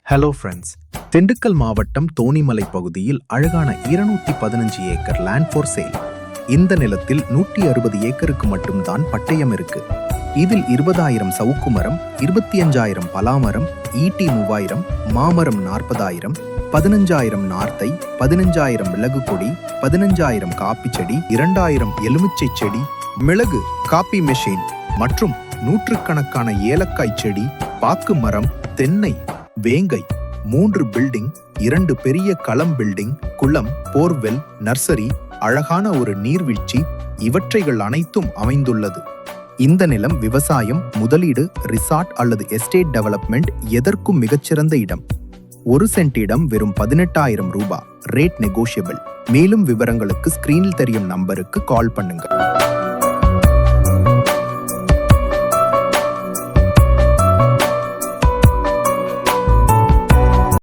Hello friends, Dindigul மாவட்டம் தோணிமலை பகுதியில் அழகான 215 ஏக்கர் லேண்ட் ஃபார் சேல். இந்த நிலத்தில் 160 ஏக்கருக்கு மட்டும்தான் பட்டயம் இருக்கு. இதில் 20,000 சவுக்கு மரம், 25,000 பலாமரம், ஈட்டி 3,000, மாமரம் 40,000, 15,000 நார்த்தை, 15,000 மிளகு கொடி, 15,000 காப்பி செடி, 2,000 எலுமிச்சை செடி, மிளகு, காப்பி மெஷின் மற்றும் நூற்றுக்கணக்கான ஏலக்காய் செடி, பாக்கு மரம், தென்னை, வேங்கை, 3 பில்டிங், 2 பெரிய களம் பில்டிங், குளம், போர்வெல், நர்சரி, அழகான ஒரு நீர்வீழ்ச்சி, இவற்றைகள் அனைத்தும் அமைந்துள்ளது. இந்த நிலம் விவசாயம், முதலீடு, ரிசார்ட் அல்லது எஸ்டேட் டெவலப்மெண்ட் எதற்கும் மிகச்சிறந்த இடம். 1 சென்ட் இடம் வெறும் 18,000 ரூபாய். Rate negotiable. மேலும் விவரங்களுக்கு ஸ்கிரீனில் தெரியும் நம்பருக்கு கால் பண்ணுங்க.